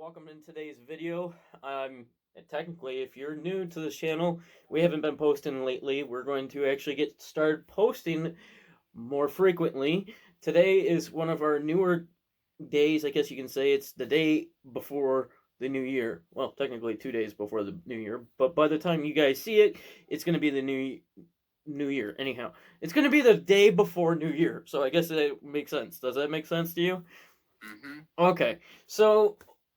welcome in today's video. Technically, if you're new to this channel, we haven't been posting lately. We're going to actually get started posting more frequently. Today is one of our newer days, I guess you can say. It's the day before the new year. Well, technically 2 days before the new year, but by the time you guys see it, it's going to be the new year. Anyhow, it's going to be the day before New Year. So I guess that makes sense. Does that make sense to you? Hmm. Okay, so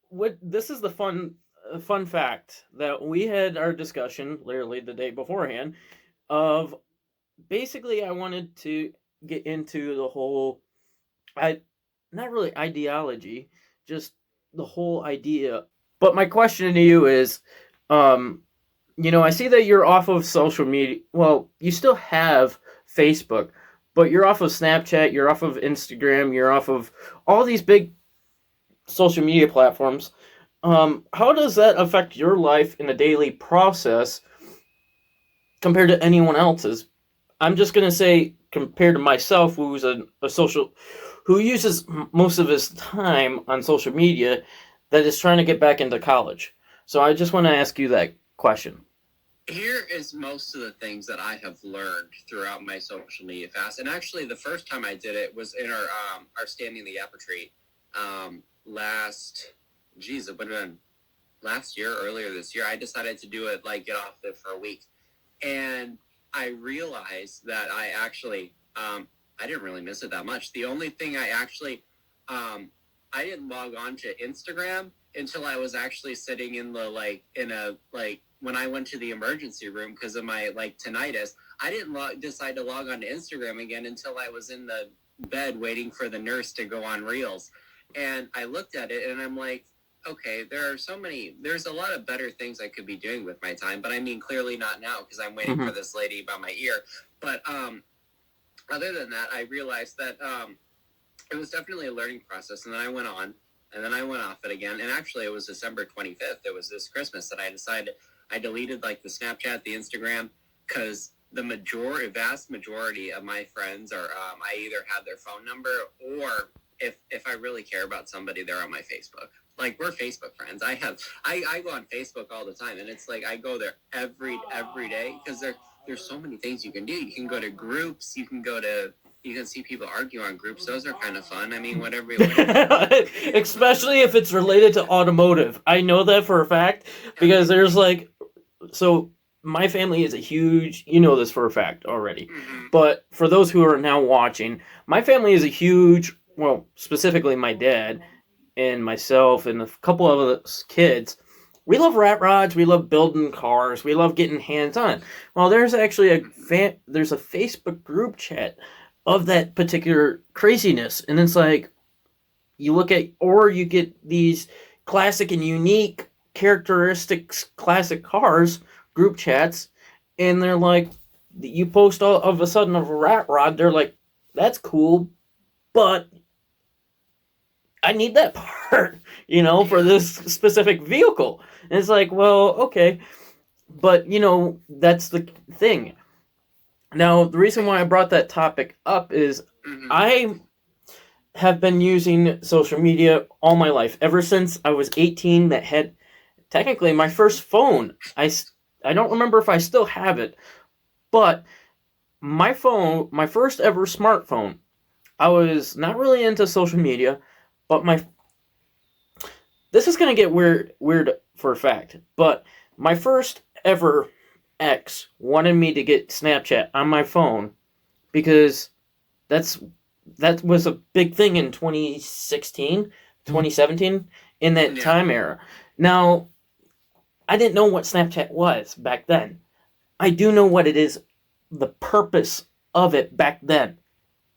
what this is the fun fact that we had our discussion literally the day beforehand of basically I wanted to get into the whole I not really ideology, just the whole idea. But my question to you is um I see that you're off of social media. Well, you still have Facebook, but you're off of Snapchat, you're off of Instagram, you're off of all these big social media platforms. How does that affect your life in the daily process compared to anyone else's? I'm just gonna say compared to myself, who's a social, who uses most of his time on social media, that is trying to get back into college. So I just want to ask you that question. Here is most of the things that I have learned throughout my social media fast. And actually, the first time I did it was in our Standing the Gap retreat last, geez, it would have been last year, earlier this year. I decided to do it, like get off it for a week. And I realized that I didn't really miss it that much. The only thing I didn't log on to Instagram until I was actually sitting in the when I went to the emergency room because of my tinnitus. I didn't decide to log on to Instagram again until I was in the bed waiting for the nurse to go on Reels. And I looked at it and I'm like, okay, there's a lot of better things I could be doing with my time, but I mean, clearly not now because I'm waiting for this lady by my ear. But other than that, I realized that it was definitely a learning process. And then I went on, and then I went off it again. And actually, it was December 25th. It was this Christmas that I decided I deleted the Snapchat, the Instagram, because the vast majority of my friends are I either have their phone number or if I really care about somebody, they're on my Facebook. Like, we're Facebook friends. I go on Facebook all the time, and it's like I go there every day because there's so many things you can do. You can go to groups. You can see people argue on groups. Those are kind of fun. I mean, whatever. Especially if it's related to automotive. I know that for a fact because there's so my family is a huge, you know this for a fact already. Mm-hmm. But for those who are now watching, my family is a huge, well, specifically my dad and myself and a couple of us kids. We love rat rods. We love building cars. We love getting hands on. Well, there's actually there's a Facebook group chat of that particular craziness, and it's like you look at, or you get these classic and unique characteristics, classic cars group chats, and they're like, you post all of a sudden of a rat rod. They're like, that's cool, but I need that part, for this specific vehicle. And it's like, well, okay. But, that's the thing. Now, the reason why I brought that topic up is I have been using social media all my life. Ever since I was 18, that had technically my first phone. I don't remember if I still have it, but my first ever smartphone, I was not really into social media, but this is gonna get weird for a fact, but my first ever ex wanted me to get Snapchat on my phone because that was a big thing in 2016, 2017, in that time era. Now, I didn't know what Snapchat was back then. I do know what it is, the purpose of it back then.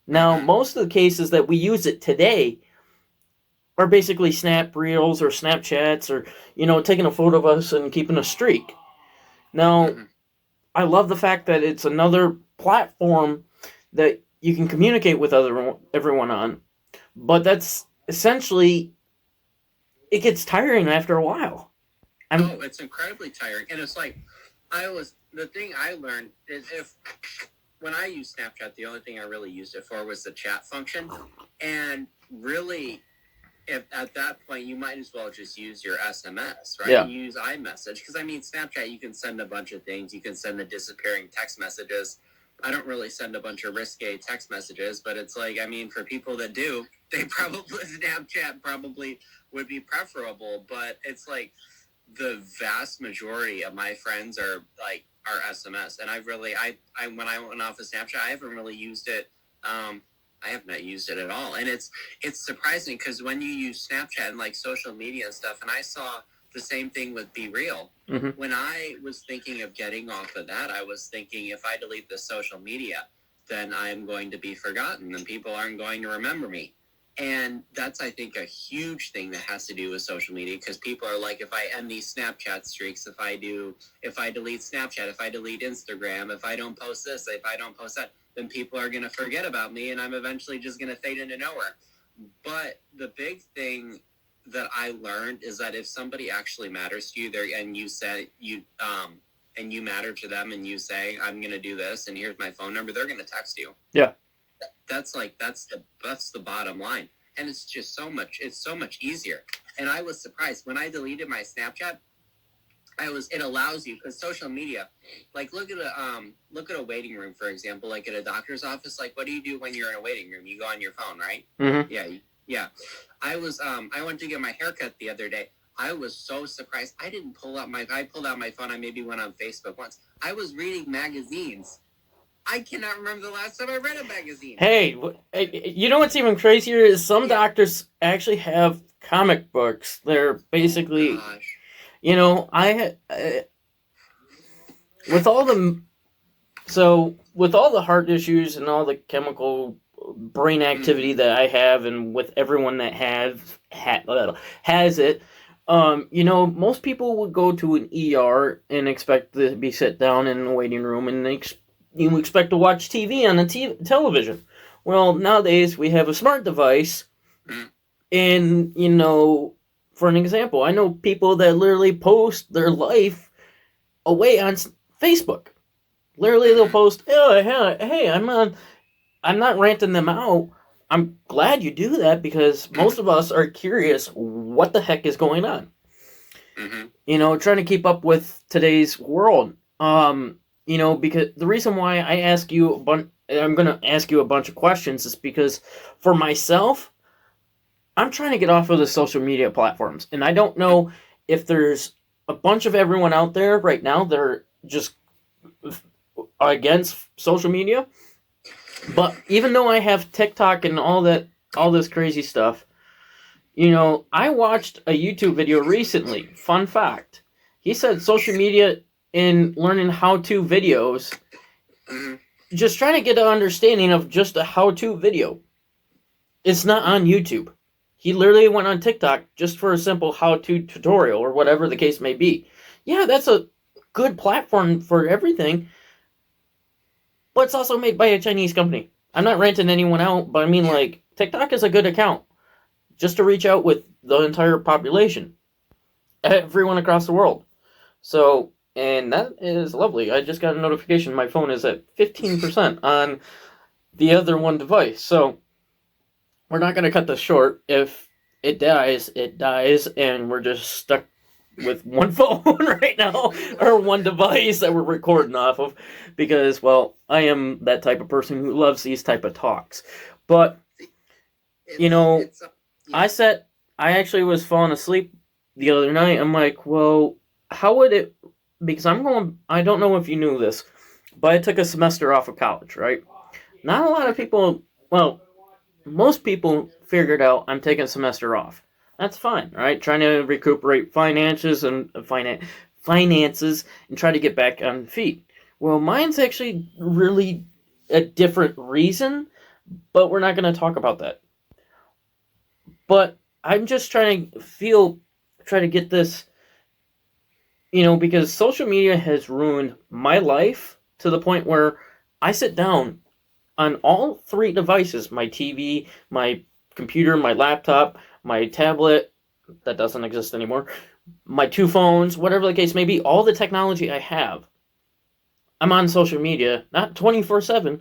Now, most of the cases that we use it today are basically snap reels or Snapchats or, taking a photo of us and keeping a streak. Now, I love the fact that it's another platform that you can communicate with everyone on, but that's essentially, it gets tiring after a while. It's incredibly tiring. And it's like, the thing I learned is when I used Snapchat, the only thing I really used it for was the chat function. And really, if at that point you might as well just use your SMS, right? Yeah. Use iMessage, because I mean Snapchat, you can send a bunch of things. You can send the disappearing text messages. I don't really send a bunch of risque text messages, but it's like, I mean, for people that do, they probably Snapchat probably would be preferable. But it's like the vast majority of my friends are SMS, and I when I went off of Snapchat, I haven't really used it. I have not used it at all. And it's surprising because when you use Snapchat and like social media and stuff, and I saw the same thing with Be Real. Mm-hmm. When I was thinking of getting off of that, I was thinking if I delete the social media, then I'm going to be forgotten and people aren't going to remember me. And that's, I think, a huge thing that has to do with social media, because people are like, if I end these Snapchat streaks, if I delete Snapchat, if I delete Instagram, if I don't post this, if I don't post that, then people are going to forget about me and I'm eventually just going to fade into nowhere. But the big thing that I learned is that if somebody actually matters to you there, and you say and you matter to them, and you say, I'm going to do this and here's my phone number, they're going to text you. Yeah. That's the bottom line. And it's just so much easier. And I was surprised when I deleted my Snapchat. It allows you, because social media, like look at a waiting room, for example, like at a doctor's office. Like, what do you do when you're in a waiting room? You go on your phone, right? Mm-hmm. Yeah. I went to get my haircut the other day. I was so surprised. I pulled out my phone. I maybe went on Facebook once. I was reading magazines. I cannot remember the last time I read a magazine. Hey, you know what's even crazier is some doctors actually have comic books. They're basically, you know, with all the heart issues and all the chemical brain activity that I have, and with everyone that has it, you know, most people would go to an ER and expect to be sit down in a waiting room, and you expect to watch TV on the television. Well, nowadays we have a smart device, and, you know, for an example, I know people that literally post their life away on Facebook. Literally, they'll post, oh, hey, I'm not ranting them out. I'm glad you do that, because most of us are curious what the heck is going on. Mm-hmm. You know, trying to keep up with today's world. You know, because the reason why I'm going to ask you a bunch of questions is because for myself, I'm trying to get off of the social media platforms. And I don't know if there's a bunch of everyone out there right now that are just against social media. But even though I have TikTok and all this crazy stuff, you know, I watched a YouTube video recently. Fun fact. He said social media in learning how-to videos, just trying to get an understanding of just a how-to video. It's not on YouTube. He literally went on TikTok just for a simple how-to tutorial or whatever the case may be. Yeah, that's a good platform for everything, but it's also made by a Chinese company. I'm not ranting anyone out, but I mean, like, TikTok is a good account just to reach out with the entire population, everyone across the world. So, and that is lovely. I just got a notification my phone is at 15% on the other one device. So, we're not going to cut this short. If it dies, and we're just stuck with one phone right now, or one device that we're recording off of, because, well, I am that type of person who loves these type of talks. But, you know, I actually was falling asleep the other night. I'm like, well, how would it, because I don't know if you knew this, but I took a semester off of college, right? Not a lot of people, well, most people figured out I'm taking a semester off. That's fine, right? Trying to recuperate finances and try to get back on feet. Well, mine's actually really a different reason, but we're not going to talk about that. But I'm just trying to get this, you know, because social media has ruined my life to the point where I sit down on all three devices, my TV, my computer, my laptop, my tablet, that doesn't exist anymore, my two phones, whatever the case may be, all the technology I have, I'm on social media, not 24/7,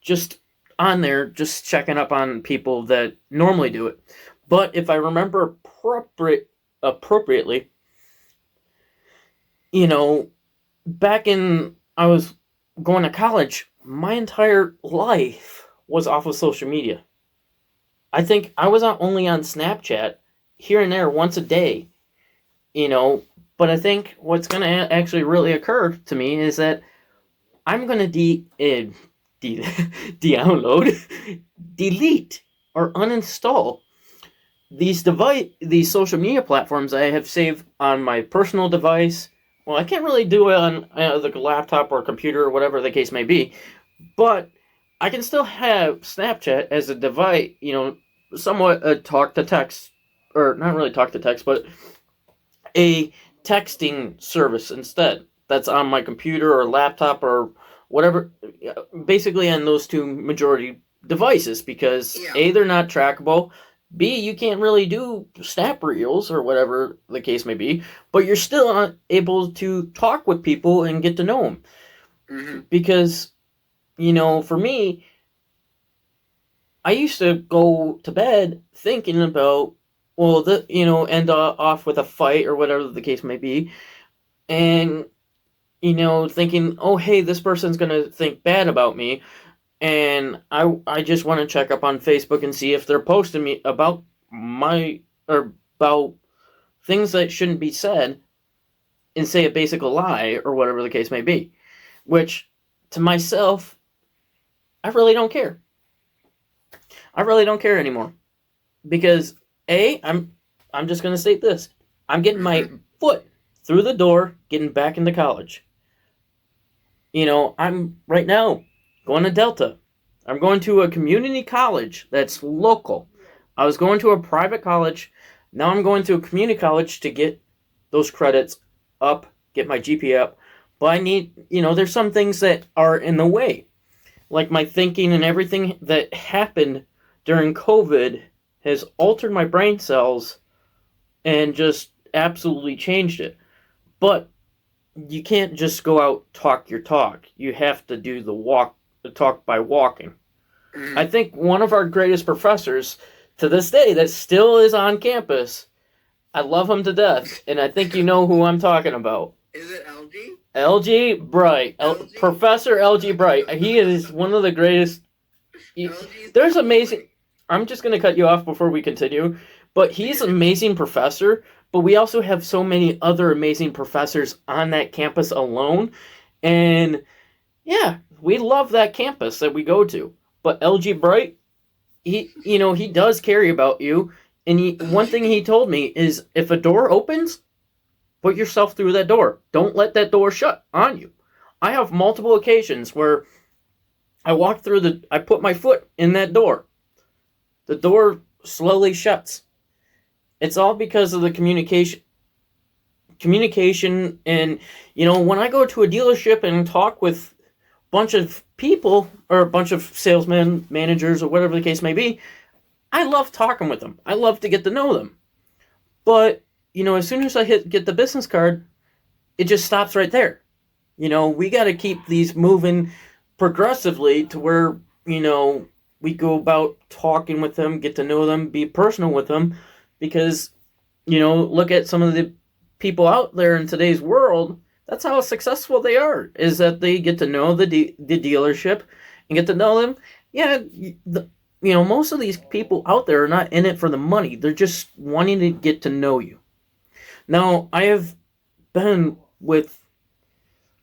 just on there, just checking up on people that normally do it. But if I remember appropriately, you know, back in I was going to college, my entire life was off of social media. I think I was only on Snapchat here and there once a day, you know. But I think what's going to actually really occur to me is that I'm going to download, delete, or uninstall these social media platforms I have saved on my personal device. Well, I can't really do it on the laptop or computer or whatever the case may be, but I can still have Snapchat as a device, somewhat a talk to text, or not really talk to text, but a texting service instead. That's on my computer or laptop or whatever, basically on those two majority devices, because A, they're not trackable. B, you can't really do snap reels or whatever the case may be, but you're still able to talk with people and get to know them. Mm-hmm. Because, for me, I used to go to bed thinking about, end off with a fight or whatever the case may be, and, thinking, oh, hey, this person's going to think bad about me. And I just want to check up on Facebook and see if they're posting me about about things that shouldn't be said and say a basic lie or whatever the case may be. Which, to myself, I really don't care. I really don't care anymore. Because, A, I'm just going to state this. I'm getting my foot through the door, getting back into college. I'm right now going to Delta. I'm going to a community college that's local. I was going to a private college. Now I'm going to a community college to get those credits up, get my GPA up. But I need, there's some things that are in the way. Like my thinking and everything that happened during COVID has altered my brain cells and just absolutely changed it. But you can't just go out, talk your talk. You have to do the talk by walking. I think one of our greatest professors to this day that still is on campus, I love him to death, and I think you know who I'm talking about. Is it LG? LG Bright. Professor LG Bright. He is one of the greatest. There's amazing. I'm just going to cut you off before we continue, but he's an amazing professor. But we also have so many other amazing professors on that campus alone. And yeah, we love that campus that we go to. But LG Bright, he does care about you. And one thing he told me is if a door opens, put yourself through that door. Don't let that door shut on you. I have multiple occasions where I put my foot in that door. The door slowly shuts. It's all because of the communication, and, when I go to a dealership and talk with a bunch of people, or a bunch of salesmen, managers, or whatever the case may be, I love talking with them. I love to get to know them. But, as soon as I get the business card, it just stops right there. We got to keep these moving progressively to where, we go about talking with them, get to know them, be personal with them. Because, look at some of the people out there in today's world, that's how successful they are, is that they get to know the dealership and get to know them. Yeah, most of these people out there are not in it for the money. They're just wanting to get to know you. Now, I have been with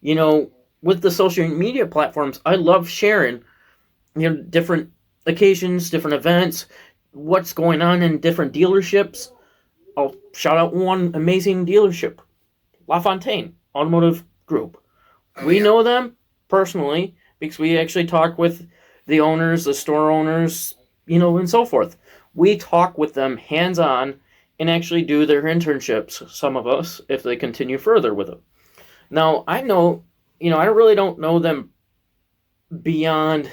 the social media platforms, I love sharing, different occasions, different events, what's going on in different dealerships. I'll shout out one amazing dealership, LaFontaine Automotive Group. We know them personally because we actually talk with the owners, the store owners, and so forth. We talk with them hands-on and actually do their internships, some of us, if they continue further with them. Now, I know, I really don't know them beyond,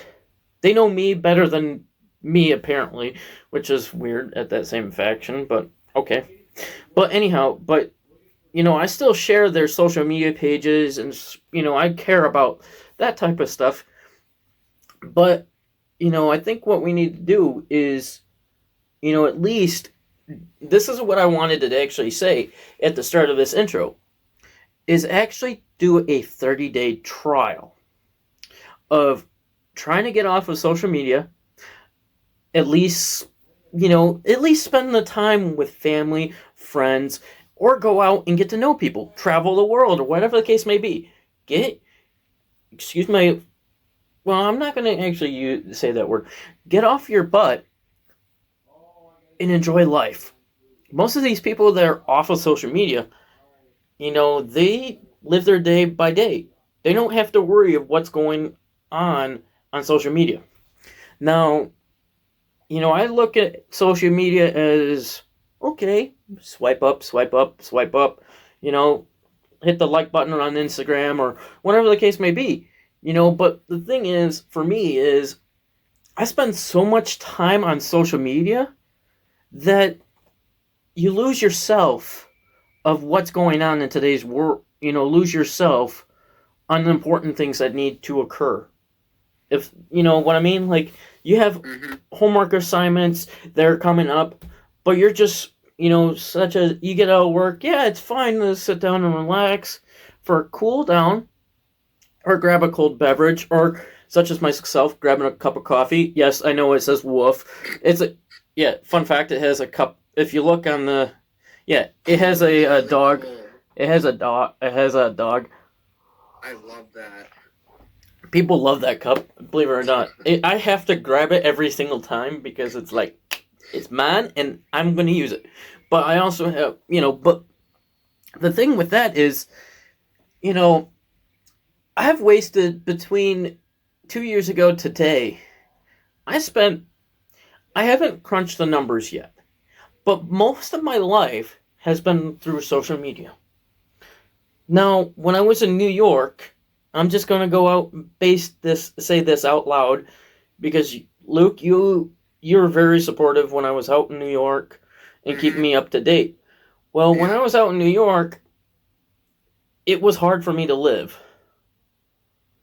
they know me better than me, apparently, which is weird at that same faction, but okay. But anyhow, I still share their social media pages, and, I care about that type of stuff. But, I think what we need to do is, at least this is what I wanted to actually say at the start of this intro, is actually do a 30-day trial of trying to get off of social media, at least, at least spend the time with family, friends, or go out and get to know people, travel the world, or whatever the case may be. Excuse my, well, I'm not going to actually say that word. Get off your butt and enjoy life. Most of these people that are off of social media, they live their day by day. They don't have to worry of what's going on social media. Now, I look at social media as, okay, swipe up, swipe up, swipe up, hit the like button on Instagram or whatever the case may be, but the thing is, for me, is I spend so much time on social media that you lose yourself of what's going on in today's world, lose yourself on the important things that need to occur. If you know what I mean, like you have homework assignments that are coming up, but you're just, such as you get out of work, yeah, it's fine to sit down and relax for a cool down or grab a cold beverage, or such as myself, grabbing a cup of coffee. Yes, I know it says woof. Fun fact, it has a cup. If you look on the, it has a dog. It has a dog. I love that. People love that cup, believe it or not. I have to grab it every single time because it's like, it's mine and I'm going to use it. But I also have, but the thing with that is, I have wasted between 2 years ago today, I haven't crunched the numbers yet, but most of my life has been through social media. Now, when I was in New York, I'm just going to go out and say this out loud, because Luke, you're very supportive when I was out in New York and keeping me up to date. Well, when I was out in New York, it was hard for me to live.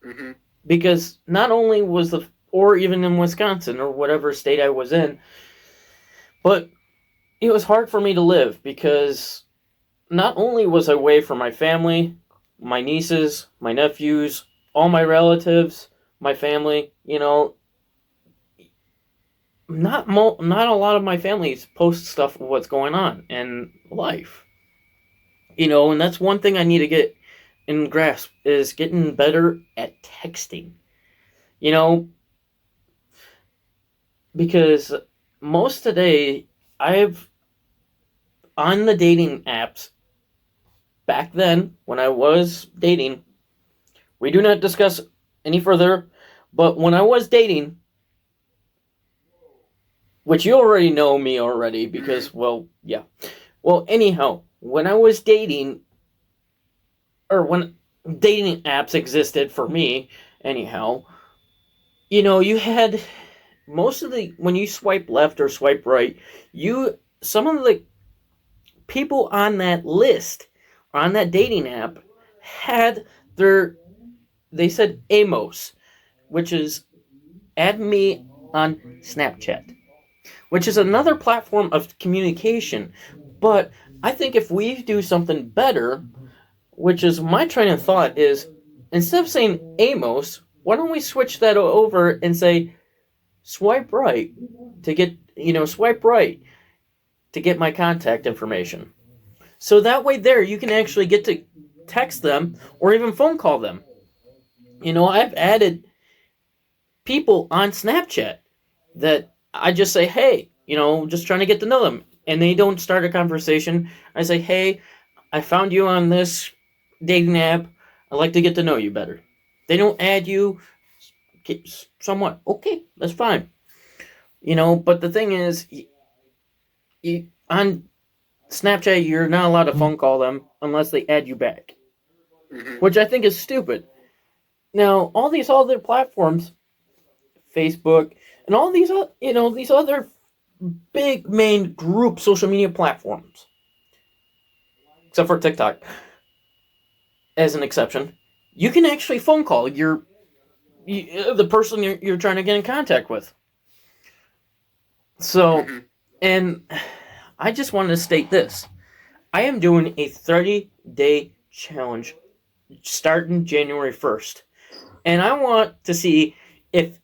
Mm-hmm. Because not only or even in Wisconsin or whatever state I was in, but it was hard for me to live because not only was I away from my family, my nieces, my nephews, all my relatives, my family, not a lot of my families post stuff of what's going on in life. And that's one thing I need to get in grasp, is getting better at texting. Because most today, on the dating apps, back then, when I was dating, we do not discuss any further, but when I was dating, which you already know me already, because, well, yeah. Well, anyhow, when I was dating, or when dating apps existed for me, anyhow, you had when you swipe left or swipe right, some of the people on that list, on that dating app, had they said Amos, which is add me on Snapchat, which is another platform of communication. But I think if we do something better, which is my train of thought, is instead of saying Amos, why don't we switch that over and say swipe right to get my contact information. So that way there you can actually get to text them or even phone call them. I've added people on Snapchat that I just say, hey, just trying to get to know them. And they don't start a conversation. I say, hey, I found you on this dating app. I'd like to get to know you better. They don't add you somewhat. Okay, that's fine. But the thing is, on Snapchat, you're not allowed to phone call them unless they add you back, which I think is stupid. Now, all these other platforms, Facebook, and all these, these other big main group social media platforms, except for TikTok, as an exception, you can actually phone call the person you're trying to get in contact with. So, and I just wanted to state this. I am doing a 30-day challenge starting January 1st. And I want to see if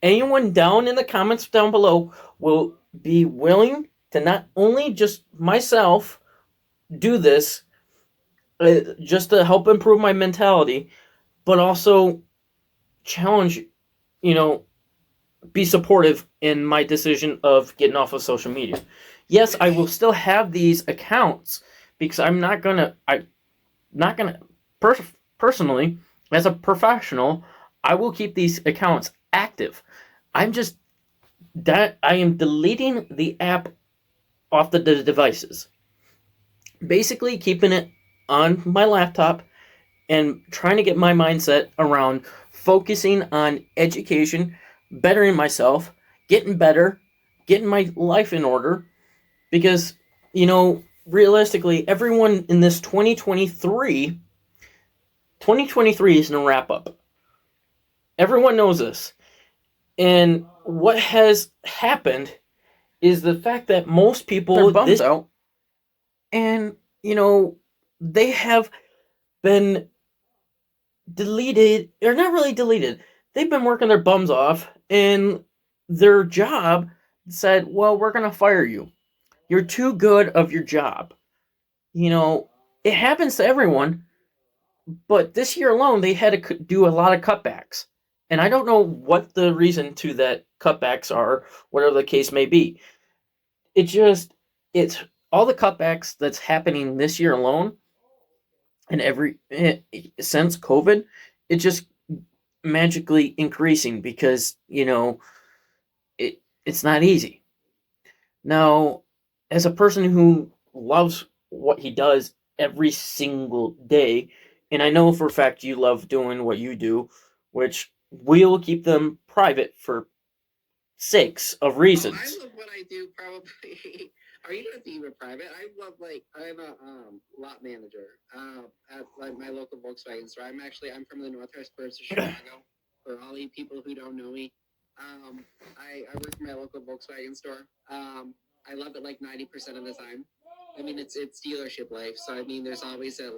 anyone down in the comments down below will be willing to not only just myself do this just to help improve my mentality, but also challenge, you know, be supportive in my decision of getting off of social media. Yes, I will still have these accounts because personally, as a professional, I will keep these accounts active. I'm just that I am deleting the app off the devices. Basically, keeping it on my laptop and trying to get my mindset around focusing on education, bettering myself, getting better, getting my life in order. Because, realistically, everyone in this 2023 is going to wrap up. Everyone knows this. And what has happened is the fact that most people are bummed out. And, they have been deleted, or not really deleted. They've been working their bums off, and their job said, well, we're going to fire you. You're too good of your job. It happens to everyone, but this year alone, they had to do a lot of cutbacks. And I don't know what the reason to that cutbacks are, whatever the case may be. It's all the cutbacks that's happening this year alone, and since COVID, it's just magically increasing because, it's not easy. Now, as a person who loves what he does every single day, and I know for a fact you love doing what you do, which we'll keep them private for sakes of reasons. I love what I do, probably. Are you gonna keep it private? I love, I'm a lot manager at my local Volkswagen store. I'm from the northwest parts of Chicago. For all you people who don't know me, I work for my local Volkswagen store. I love it 90% of the time. I mean, it's dealership life, so I mean, there's always that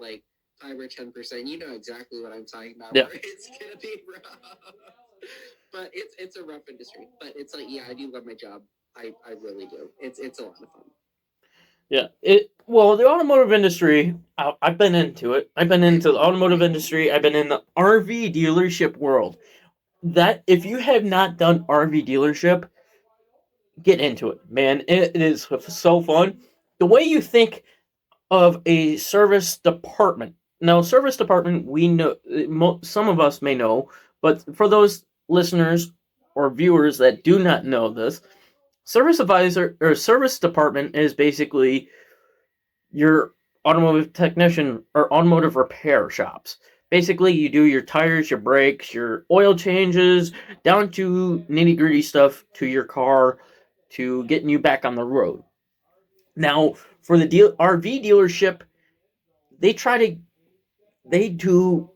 5 or 10%. You know exactly what I'm talking about. Yeah. It's gonna be rough, but it's a rough industry. But it's yeah, I do love my job. I really do. It's a lot of fun. Yeah. The automotive industry, I've been into it. I've been into the automotive industry. I've been in the RV dealership world. That if you have not done RV dealership, get into it, man. It is so fun. The way you think of a service department. Now, service department, we know, some of us may know, but for those listeners or viewers that do not know this, service advisor or service department is basically your automotive technician or automotive repair shops. Basically, you do your tires, your brakes, your oil changes, down to nitty-gritty stuff to your car to getting you back on the road. Now, for the RV dealership, they do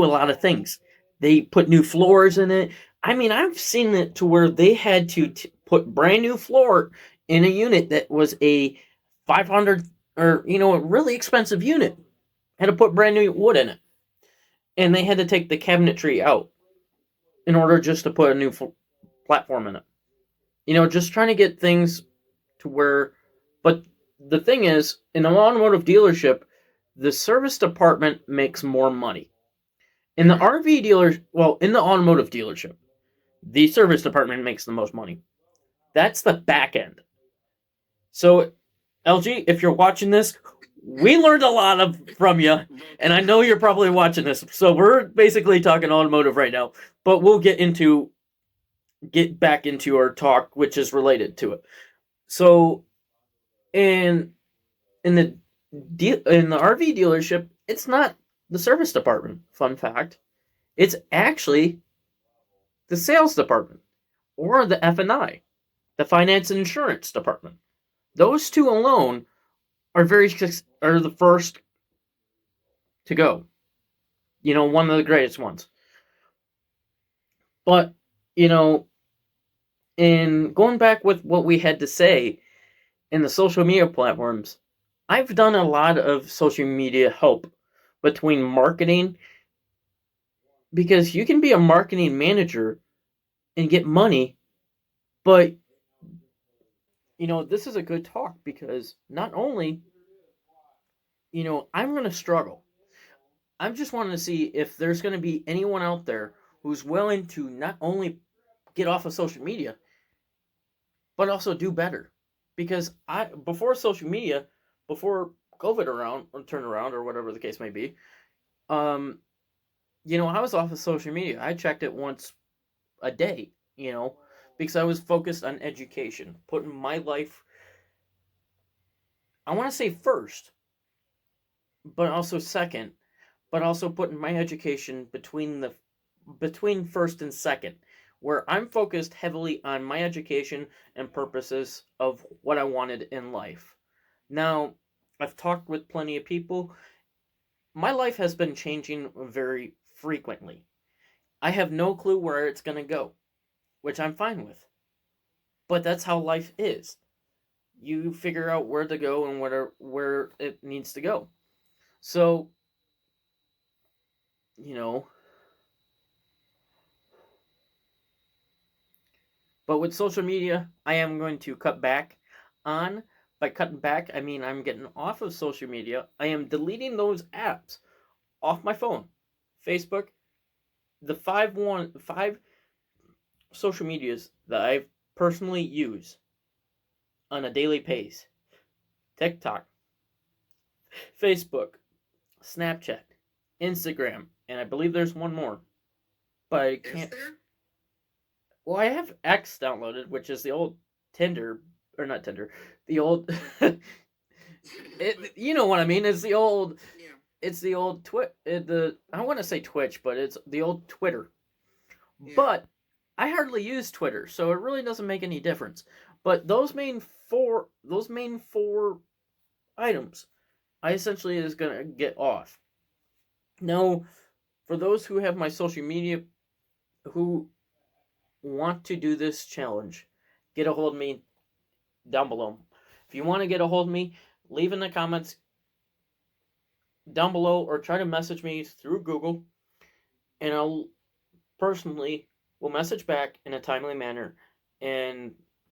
a lot of things. They put new floors in it. I mean, I've seen it to where they had to put brand new floor in a unit that was a 500 or a really expensive unit. Had to put brand new wood in it, and they had to take the cabinetry out in order just to put a new platform in it. Just trying to get things to where. But the thing is, in an automotive dealership, the service department makes more money. In the in the automotive dealership, the service department makes the most money. That's the back end. So, LG, if you're watching this, we learned a lot from you, and I know you're probably watching this. So we're basically talking automotive right now, but we'll get back into our talk, which is related to it. So, in the RV dealership, it's not the service department. Fun fact, it's actually the sales department or the F&I, the finance and insurance department. Those two alone are the first to go. One of the greatest ones. But in going back with what we had to say, in the social media platforms, I've done a lot of social media help between marketing, because you can be a marketing manager and get money, but this is a good talk because not only, I'm going to struggle. I'm just wanting to see if there's going to be anyone out there who's willing to not only get off of social media, but also do better. Because before social media, before COVID around or turn around or whatever the case may be, um, I was off of social media. I checked it once a day, because I was focused on education, putting my life, I want to say first, but also second, but also putting my education between first and second, where I'm focused heavily on my education and purposes of what I wanted in life. Now, I've talked with plenty of people. My life has been changing very frequently. I have no clue where it's going to go, which I'm fine with. But that's how life is. You figure out where to go and where it needs to go. So, you know, but with social media, I am going to cut back on. By cutting back, I mean I'm getting off of social media. I am deleting those apps off my phone. Facebook, the five social medias that I personally use on a daily pace: TikTok, Facebook, Snapchat, Instagram, and I believe there's one more. But I can't. Well, I have X downloaded, which is the old Tinder, or not Tinder, the old. You know what I mean? It's the old. Yeah. It's the old I want to say Twitch, but it's the old Twitter. Yeah. But I hardly use Twitter, so it really doesn't make any difference. But those main four items, I essentially is gonna get off. Now, for those who have my social media, who want to do this challenge, get a hold of me down below. If you want to get a hold of me, leave in the comments down below or try to message me through Google, and I'll personally will message back in a timely manner and